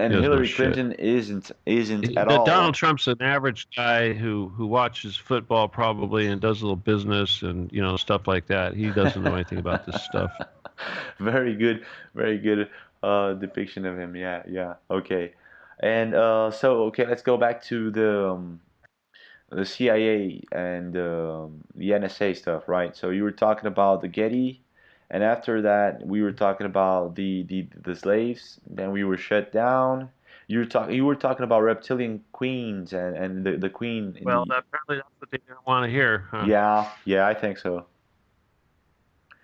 And He knows no Hillary shit. Clinton isn't at Donald all. Trump's an average guy who watches football probably and does a little business and stuff like that. He doesn't know anything about this stuff. Very good, very good depiction of him. Yeah, yeah. Okay. And so okay, let's go back to the CIA and the NSA stuff, right? So you were talking about the Getty, and after that we were talking about the slaves. Then we were shut down. You were talking about reptilian queens and the queen in Well, the apparently that's what they didn't want to hear, huh? yeah, yeah, I think so.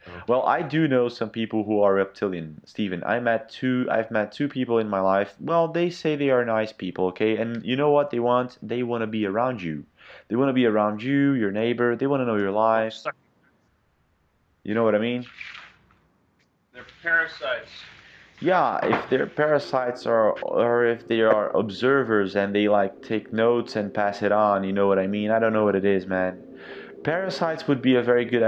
So, Well, I do know some people who are reptilian, Stephen. I've met two people in my life. Well, they say they are nice people, okay? And you know what they want? They want to be around you. They want to be around you, your neighbor. They want to know your well, life. You know what I mean? they're parasites. Yeah, if they're parasites or if they are observers and they like take notes and pass it on, you know what I mean? I don't know what it is, man. Parasites would be a very good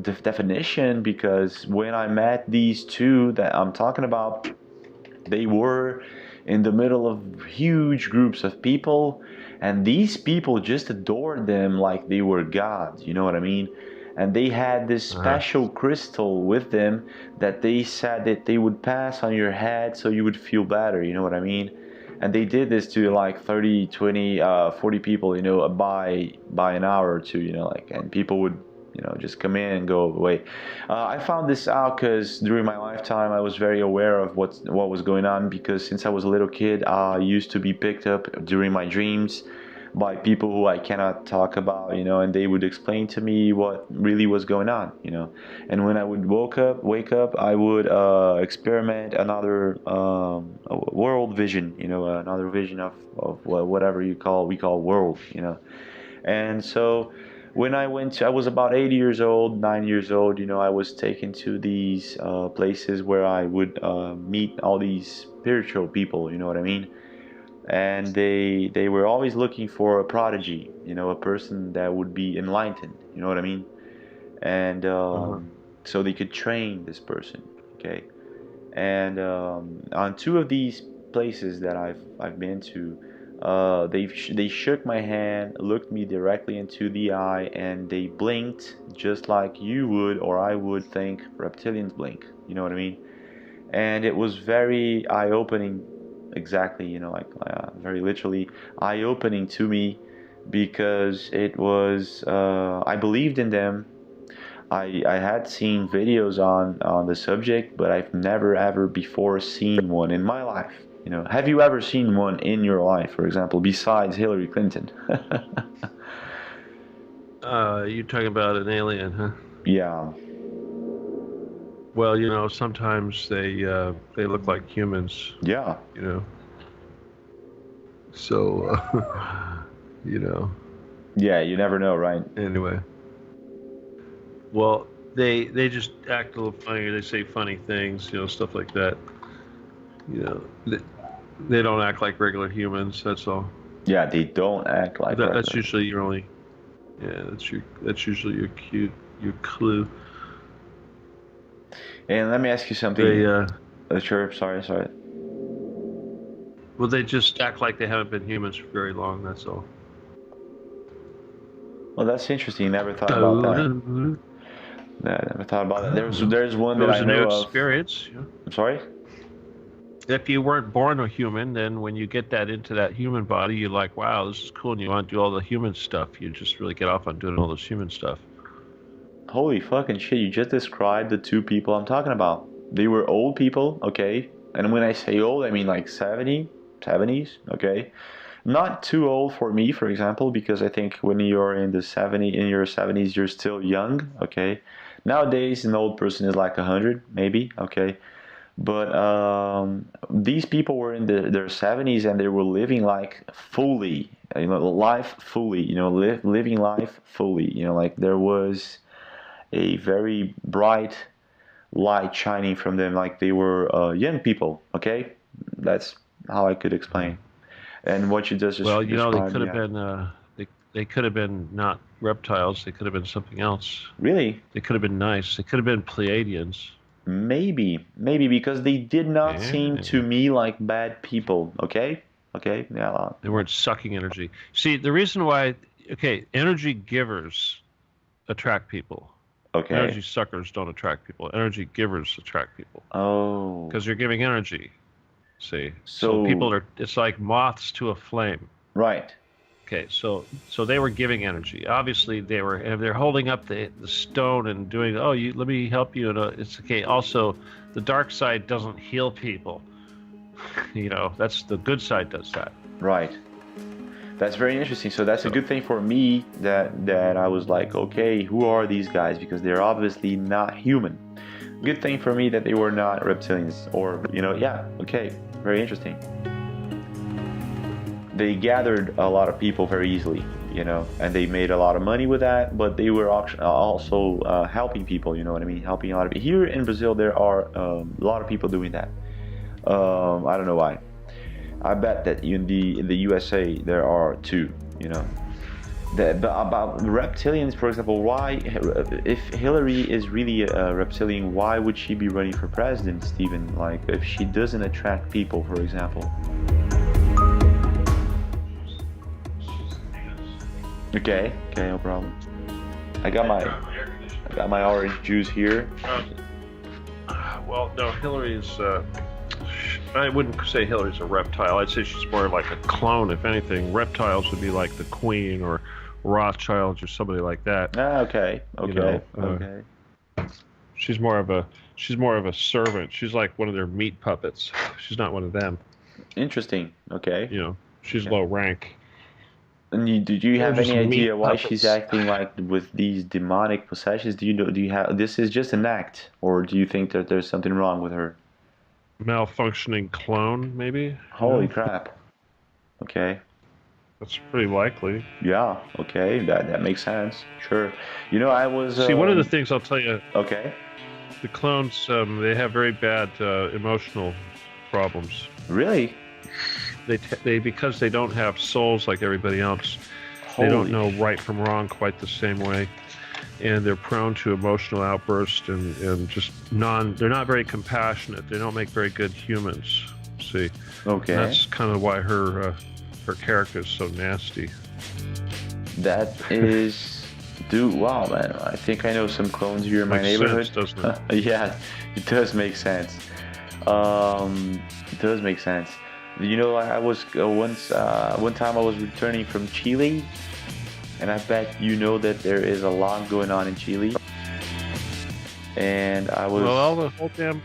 definition because when I met these two that I'm talking about, they were in the middle of huge groups of people, and these people just adored them like they were gods. You know what I mean? And they had this Uh, special crystal with them that they said that they would pass on your head so you would feel better. You know what I mean? And they did this to like 30, 20, 40 people, by an hour or two, like, and people would, just come in and go away. I found this out because during my lifetime I was very aware of what was going on because since I was a little kid, I used to be picked up during my dreams by people who I cannot talk about, and they would explain to me what really was going on. And when I would wake up, I would experiment another world vision, another vision of whatever we call world. And so when I was about 8 years old, 9 years old, I was taken to these places where I would meet all these spiritual people, you know what I mean? And they were always looking for a prodigy, a person that would be enlightened, you know what I mean? And uh-huh. so they could train this person, okay? And on two of these places that I've been to, they shook my hand, looked me directly into the eye, and they blinked just like you would or I would think reptilians blink. You know what I mean? And it was very eye-opening, exactly. Like very literally eye-opening to me because it was I believed in them. I had seen videos on the subject, but I've never ever before seen one in my life. Have you ever seen one in your life, for example, besides Hillary Clinton? You're talking about an alien, huh? Yeah, Well, sometimes they look like humans, yeah, you know. So, you know. yeah. You never know, right? Anyway, well, they just act a little funny. They say funny things, stuff like that. You know, they don't act like regular humans. That's all. Yeah, they don't act like That's regular. usually your only. Yeah, that's usually your clue. And let me ask you They something. Sure, sorry, sorry. well, they just act like they haven't been humans for very long. That's all. Well, that's interesting. Never thought about that. It No, I never thought about that. There's one that was I a new know of. experience. I'm sorry. If you weren't born a human, then when you get that into that human body, you're like, wow, this is cool, and you want to do all the human stuff. You just really get off on doing all this human stuff. Holy fucking shit! You just described the two people I'm talking about. They were old people, okay. And when I say old, I mean like 70, 70s, okay. Not too old for me, for example, because I think when you're in your 70s, you're still young, okay. Nowadays, an old person is like 100, maybe, okay. But these people were in their 70s and they were living like fully, life fully, living life fully, like there was a very bright light shining from them, like they were young people, okay? That's how I could Uh, explain. And what you just well, they described, could have yeah. been they could have been not reptiles. They could have been something else. Really? They could have been nice. They could have been Pleiadians. Maybe because they did not seem Yeah. to me like bad people. Okay, okay, yeah, They weren't sucking energy. See, the reason why, okay, energy givers attract people. okay. Energy suckers don't attract people. Energy givers attract people Oh, because you're giving energy. See, so so people are, it's like moths to a flame. right, Okay, so they were giving energy. Obviously, they were, and they're holding up the stone and doing, oh, you let me help you. And it's okay. Also, the dark side doesn't heal people. That's the good side does that. right. That's very interesting. So that's a So good thing for me that I was like, okay, who are these guys? Because they're obviously not human. Good thing for me that they were not reptilians, or yeah, okay, very interesting. They gathered a lot of people very easily, and they made a lot of money with that. But they were also helping people. You know what I mean? Helping a lot of people. Here in Brazil, there are a lot of people doing that. I don't know why. I bet that in the USA there are too. But about reptilians, for example, why, if Hillary is really a reptilian, why would she be running for president, Stephen? Like, if she doesn't attract people, for example. Okay, okay, no problem. I got my orange juice here. well, no, Hillary's. I wouldn't say Hillary's a reptile. I'd say she's more like a clone, if anything. Reptiles would be like the Queen or Rothschilds or somebody like that. Okay, okay, okay. She's more of a servant. She's like one of their meat puppets. She's not one of them. Interesting. Okay. She's low rank. And did you have any idea why puppets. she's acting like with these demonic possessions? Do you know? Do you have? This is just an act, or do you think that there's something wrong with her? Malfunctioning clone, maybe? Holy crap. Okay. That's pretty likely. Yeah. Okay. That makes sense. Sure. I was. See, one of the things I'll tell you. Okay. The clones, they have very bad emotional problems. Really? They because they don't have souls like everybody else. They don't know right from wrong quite the same way, and they're prone to emotional outbursts and just they're not very compassionate. They don't make very good humans. See, okay, and that's kind of why her character is so nasty. That is, dude. Wow, man. I think I know some clones here in my neighborhood. Sense, doesn't it? Yeah, it does make sense. It does make sense. I was one time I was returning from Chile, and I bet that there is a lot going on in Chile. And I was. Well, the whole damn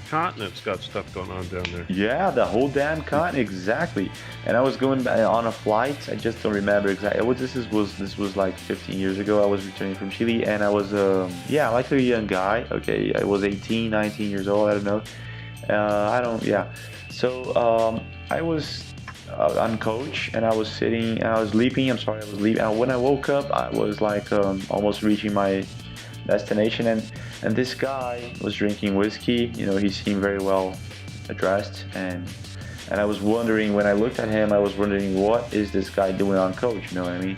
continent's got stuff going on down there. Yeah, the whole damn continent, exactly. And I was going on a flight. I just don't remember exactly. This was like 15 years ago. I was returning from Chile, and I was like a young guy. Okay, I was 18, 19 years old. I don't know. So I was on coach, and I was sitting, and I was sleeping. I'm sorry, I was sleeping. And when I woke up, I was like almost reaching my destination, and this guy was drinking whiskey. He seemed very well dressed, and I was wondering, when I looked at him, I was wondering, what is this guy doing on coach? You know what I mean?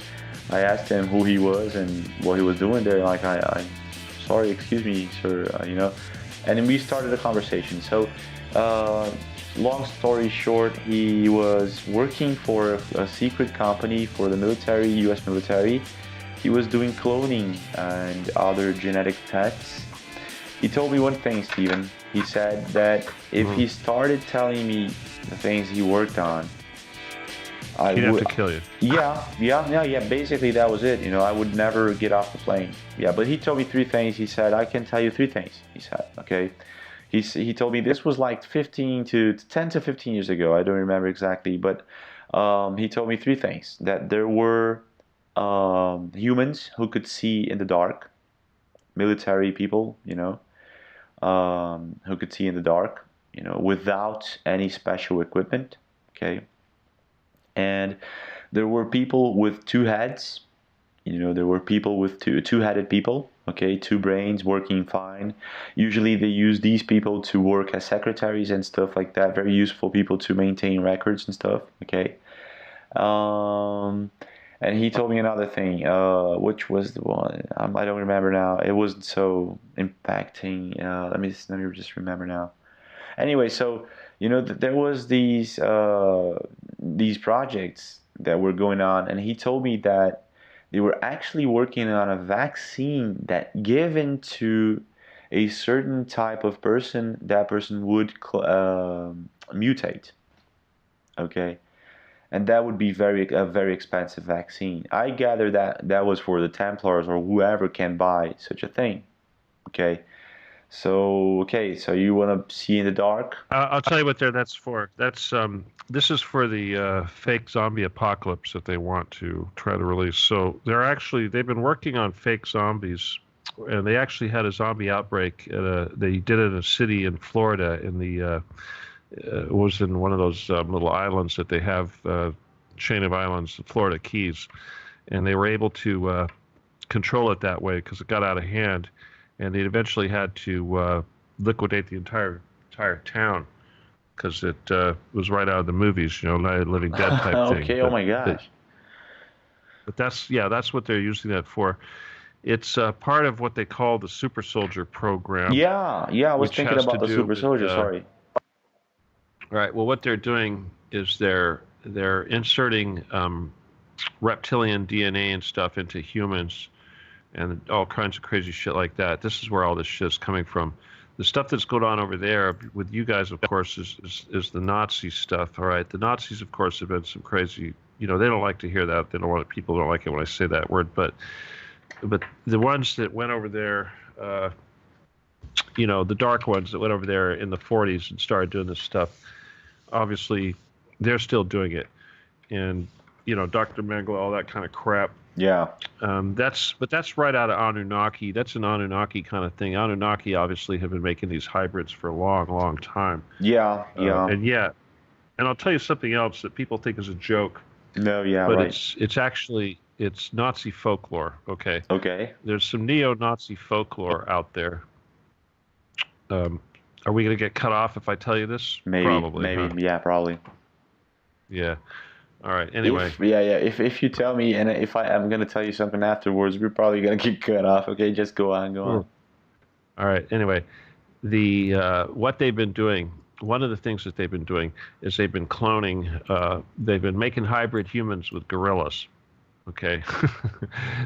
I asked him who he was and what he was doing there. Like, I sorry, excuse me, sir. And then we started a conversation. So. Long story short, he was working for a secret company for the military, U.S. military. He was doing cloning and other genetic tests. He told me one thing, Steven. He said that if he started telling me the things he worked on, he'd have to kill you. Yeah. Basically, that was it. I would never get off the plane. Yeah, but he told me 3 things. He said, I can tell you 3 things. He said, okay. He told me this was like 10 to 15 years ago. I don't remember exactly, but he told me 3 things: that there were humans who could see in the dark, military people, who could see in the dark, without any special equipment. Okay, and there were people with 2 heads. There were people with two-headed people, okay, 2 brains working fine. Usually they use these people to work as secretaries and stuff like that. Very useful people to maintain records and stuff, okay. And he told me another thing, which was the one I don't remember now. It wasn't so impacting. Let me just remember now. Anyway, so there was these projects that were going on, and he told me that they were actually working on a vaccine that given to a certain type of person, that person would mutate. Okay, and that would be a very expensive vaccine. I gather that that was for the Templars or whoever can buy such a thing. Okay, so you want to see in the dark? I'll tell you what that's for. This is for the fake zombie apocalypse that they want to try to release. So they've been working on fake zombies, and they actually had a zombie outbreak they did it in a city in Florida it was in one of those little islands that they have, chain of islands, the Florida Keys, and they were able to control it that way because it got out of hand, and they eventually had to liquidate the entire town because it was right out of the movies, Night of the Living Dead type thing. Okay, oh my gosh. But that's what they're using that for. It's part of what they call the Super Soldier program. Yeah, I was thinking about the Super Soldier. Sorry. Right. Well, what they're doing is they're inserting reptilian DNA and stuff into humans, and all kinds of crazy shit like that. This is where all this shit is coming from. The stuff that's going on over there with you guys, of course, is the Nazi stuff. All right. The Nazis, of course, have been some crazy. They don't like to hear that. People don't like it when I say that word, but the ones that went over there, the dark ones that went over there in the 40s and started doing this stuff, obviously they're still doing it. And, Dr. Mengele, all that kind of crap. Yeah. That's right out of Anunnaki. That's an Anunnaki kind of thing. Anunnaki obviously have been making these hybrids for a long, long time. Yeah. And I'll tell you something else that people think is a joke. No, yeah, but right. it's Nazi folklore, okay? Okay. There's some neo-Nazi folklore out there. Are we going to get cut off if I tell you this? Maybe. Probably. Huh? Yeah, probably. Yeah. All right. Anyway. If you tell me, and if I'm going to tell you something afterwards, we're probably going to get cut off. Okay, just go on. All right. Anyway, what they've been doing. One of the things that they've been doing is they've been cloning. They've been making hybrid humans with gorillas. Okay.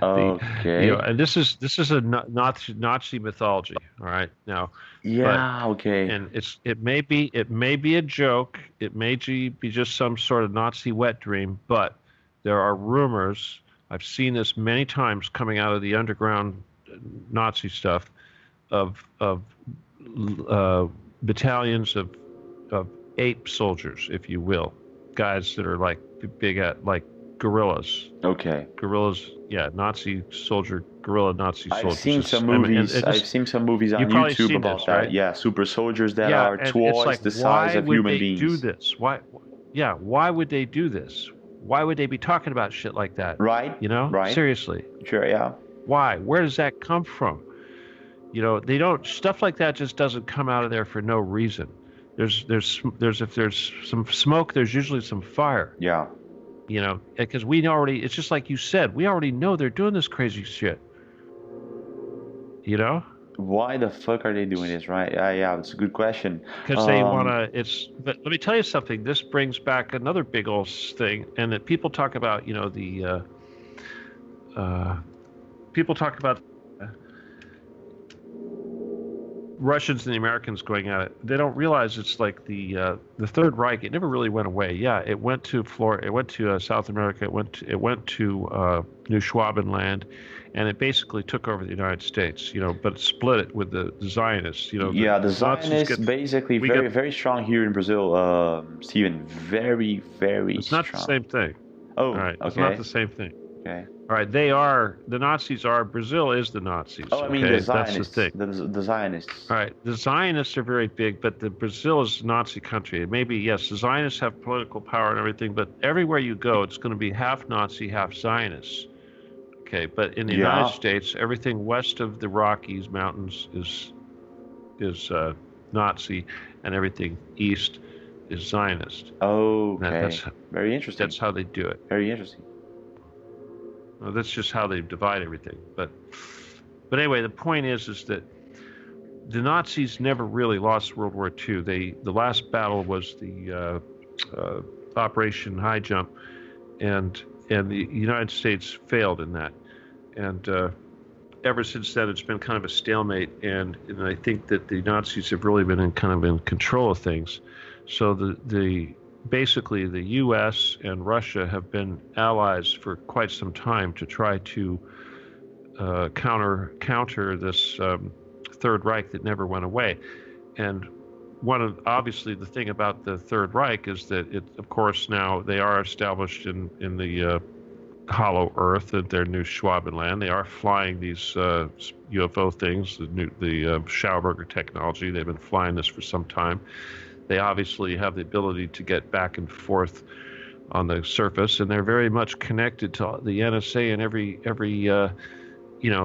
Okay. And this is a Nazi mythology. All right. Now. Yeah. Okay. And it may be a joke. It may be just some sort of Nazi wet dream. But there are rumors. I've seen this many times coming out of the underground Nazi stuff of battalions of ape soldiers, if you will, guys that are like big at like gorillas. Okay. Gorillas, yeah, Nazi soldier, gorilla Nazi soldiers. I've seen some movies. I've seen some movies on YouTube about that. Right? Yeah, super soldiers that are twice the size of human beings. Why would they do this? Why would they do this? Why would they be talking about shit like that? Right. Right. Seriously. Sure. Yeah. Why? Where does that come from? They don't. Stuff like that just doesn't come out of there for no reason. If there's some smoke, there's usually some fire. Yeah. Because it's just like you said, we already know they're doing this crazy shit. Why the fuck are they doing this, right? Yeah, it's a good question. Because they want to, but let me tell you something, this brings back another big old thing, and that people talk about, people talk about Russians and the Americans going at it. They don't realize it's like the Third Reich. It never really went away. Yeah, it went to Florida. It went to South America. It went to New Schwabenland, and it basically took over the United States. But it split it with the Zionists. The Zionists basically very strong here in Brazil. Stephen, very very. It's not strong. The same thing. Oh, all right. Okay. It's not the same thing. Okay. All right, the Nazis are, Brazil is the Nazis. Oh, I mean the Zionists. That's the thing. The Zionists. All right, the Zionists are very big, but Brazil is a Nazi country. Maybe, yes, the Zionists have political power and everything, but everywhere you go, it's going to be half Nazi, half Zionist. Okay, but in the United States, everything west of the Rockies Mountains is Nazi, and everything east is Zionist. Oh, okay. Very interesting. That's how they do it. Very interesting. That's just how they divide everything. But anyway, the point is that the Nazis never really lost World War II. The last battle was the Operation High Jump, and the United States failed in that. And ever since then, it's been kind of a stalemate. And I think that the Nazis have really been in control of things. So basically the U.S. and Russia have been allies for quite some time to try to counter this Third Reich that never went away. And obviously the thing about the Third Reich is that of course now they are established in the Hollow Earth at their new Schwabenland. They are flying these UFO things, the Schauberger technology. They've been flying this for some time. They obviously have the ability to get back and forth on the surface, and they're very much connected to the NSA and every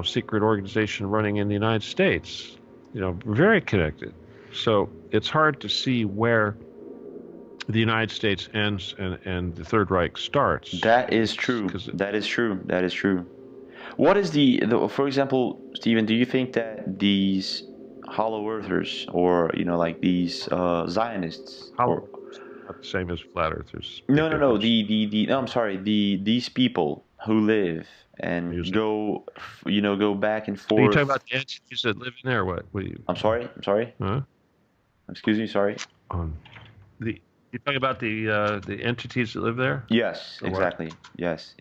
secret organization running in the United States. Very connected. So it's hard to see where the United States ends and the Third Reich starts. That is true. That is true. That is true. What is for example, Stephen, do you think that these hollow earthers, or like these Zionists, not the same as flat earthers? No. I'm sorry. These people who live and go back and forth. Are you talking about the entities that live in there? What? I'm sorry. Huh? Excuse me. Sorry. You're talking about the entities that live there? Yes, exactly. Yes.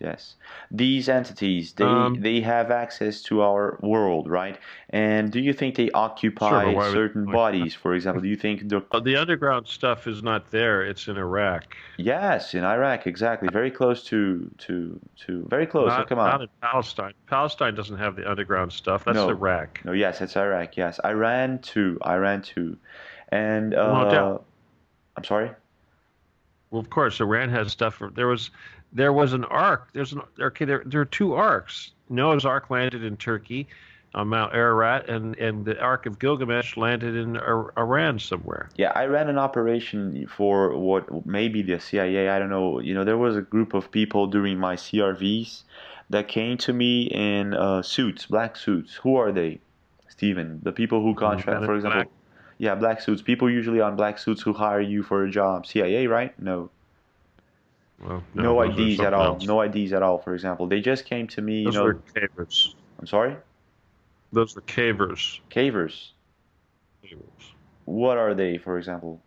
These entities, they have access to our world, right? And do you think they occupy certain bodies? For example, do you think the underground stuff is not there? It's in Iraq. Yes, in Iraq, exactly. Very close to very close. Come on. Not in Palestine. Palestine doesn't have the underground stuff. That's Iraq. No, yes, it's Iraq. Yes, Iran too. And no doubt. I'm sorry. Well, of course, Iran has stuff. There was an ark. There are two arks. Noah's Ark landed in Turkey, on Mount Ararat, and the Ark of Gilgamesh landed in Iran somewhere. Yeah, I ran an operation for what maybe the CIA. I don't know. There was a group of people during my CRVs that came to me in suits, black suits. Who are they, Stephen? The people who contract, for example. Yeah, black suits. People usually on black suits who hire you for a job. CIA, right? No. Well, no IDs at all. No IDs at all, for example. They just came to me, Those were cavers. I'm sorry? Those were cavers. Cavers? What are they, for example?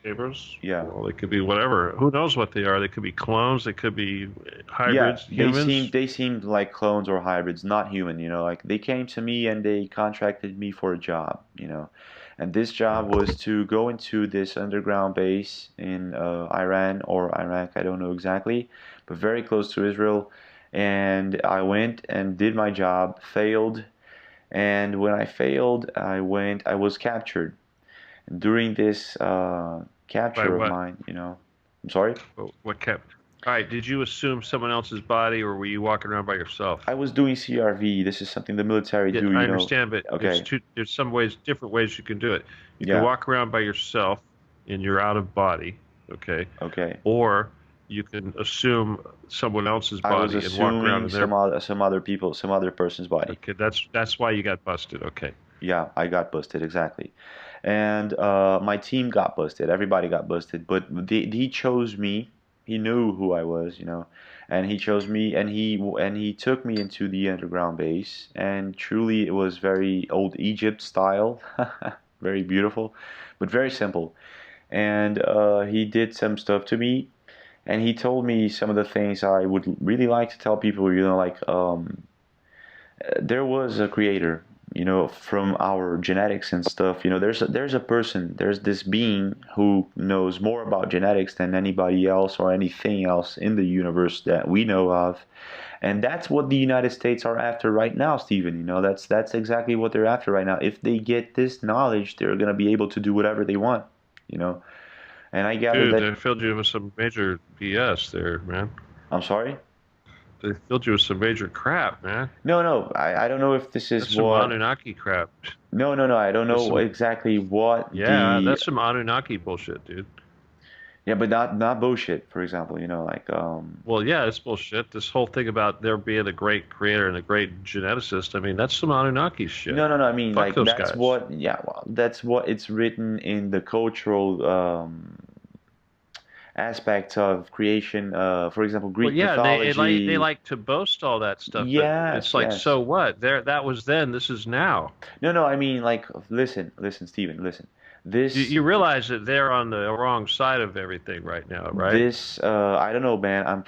Cavers? Yeah. Well, they could be whatever. Who knows what they are? They could be clones. They could be hybrids, humans. They seemed like clones or hybrids, not human, Like, they came to me and they contracted me for a job, And this job was to go into this underground base in Iran or Iraq, I don't know exactly, but very close to Israel. And I went and did my job, failed. And when I failed, I was captured. And during this capture of mine, I'm sorry? What kept? All right, did you assume someone else's body, or were you walking around by yourself? I was doing CRV. This is something the military do, I understand, but okay. There's different ways you can do it. You can walk around by yourself, and you're out of body, okay? Okay. Or you can assume someone else's body and walk around in some other person's body. Okay, that's why you got busted, okay. Yeah, I got busted, exactly. And my team got busted. Everybody got busted. But he chose me. He knew who I was, and he chose me, and he took me into the underground base. And truly, it was very old Egypt style, very beautiful, but very simple. And he did some stuff to me, and he told me some of the things I would really like to tell people. Like there was a creator. From our genetics and stuff, there's a person, there's this being who knows more about genetics than anybody else or anything else in the universe that we know of. And that's what the United States are after right now, Stephen. That's exactly what they're after right now. If they get this knowledge, they're going to be able to do whatever they want, And I gather that... Dude, they filled you with some major BS there, man. I'm sorry? They filled you with some major crap, man. No. I don't know if this is that's some Anunnaki crap. No. I don't know exactly what. Yeah, that's some Anunnaki bullshit, dude. Yeah, but not bullshit. For example, like Well, yeah, it's bullshit. This whole thing about there being a great creator and a great geneticist, I mean, that's some Anunnaki shit. no, no, no. I mean, Fuck like those that's guys. what. Yeah, well, that's what it's written in the cultural aspects of creation. For example, Well, Greek yeah, and they mythology. like to boast all that stuff, but it's Yes, like, yes. so what? There, that was then. This is now. No, no. I mean, like, listen, Stephen, listen. You, This you realize that they're on the wrong side of everything right now, right? this I don't know, man. I'm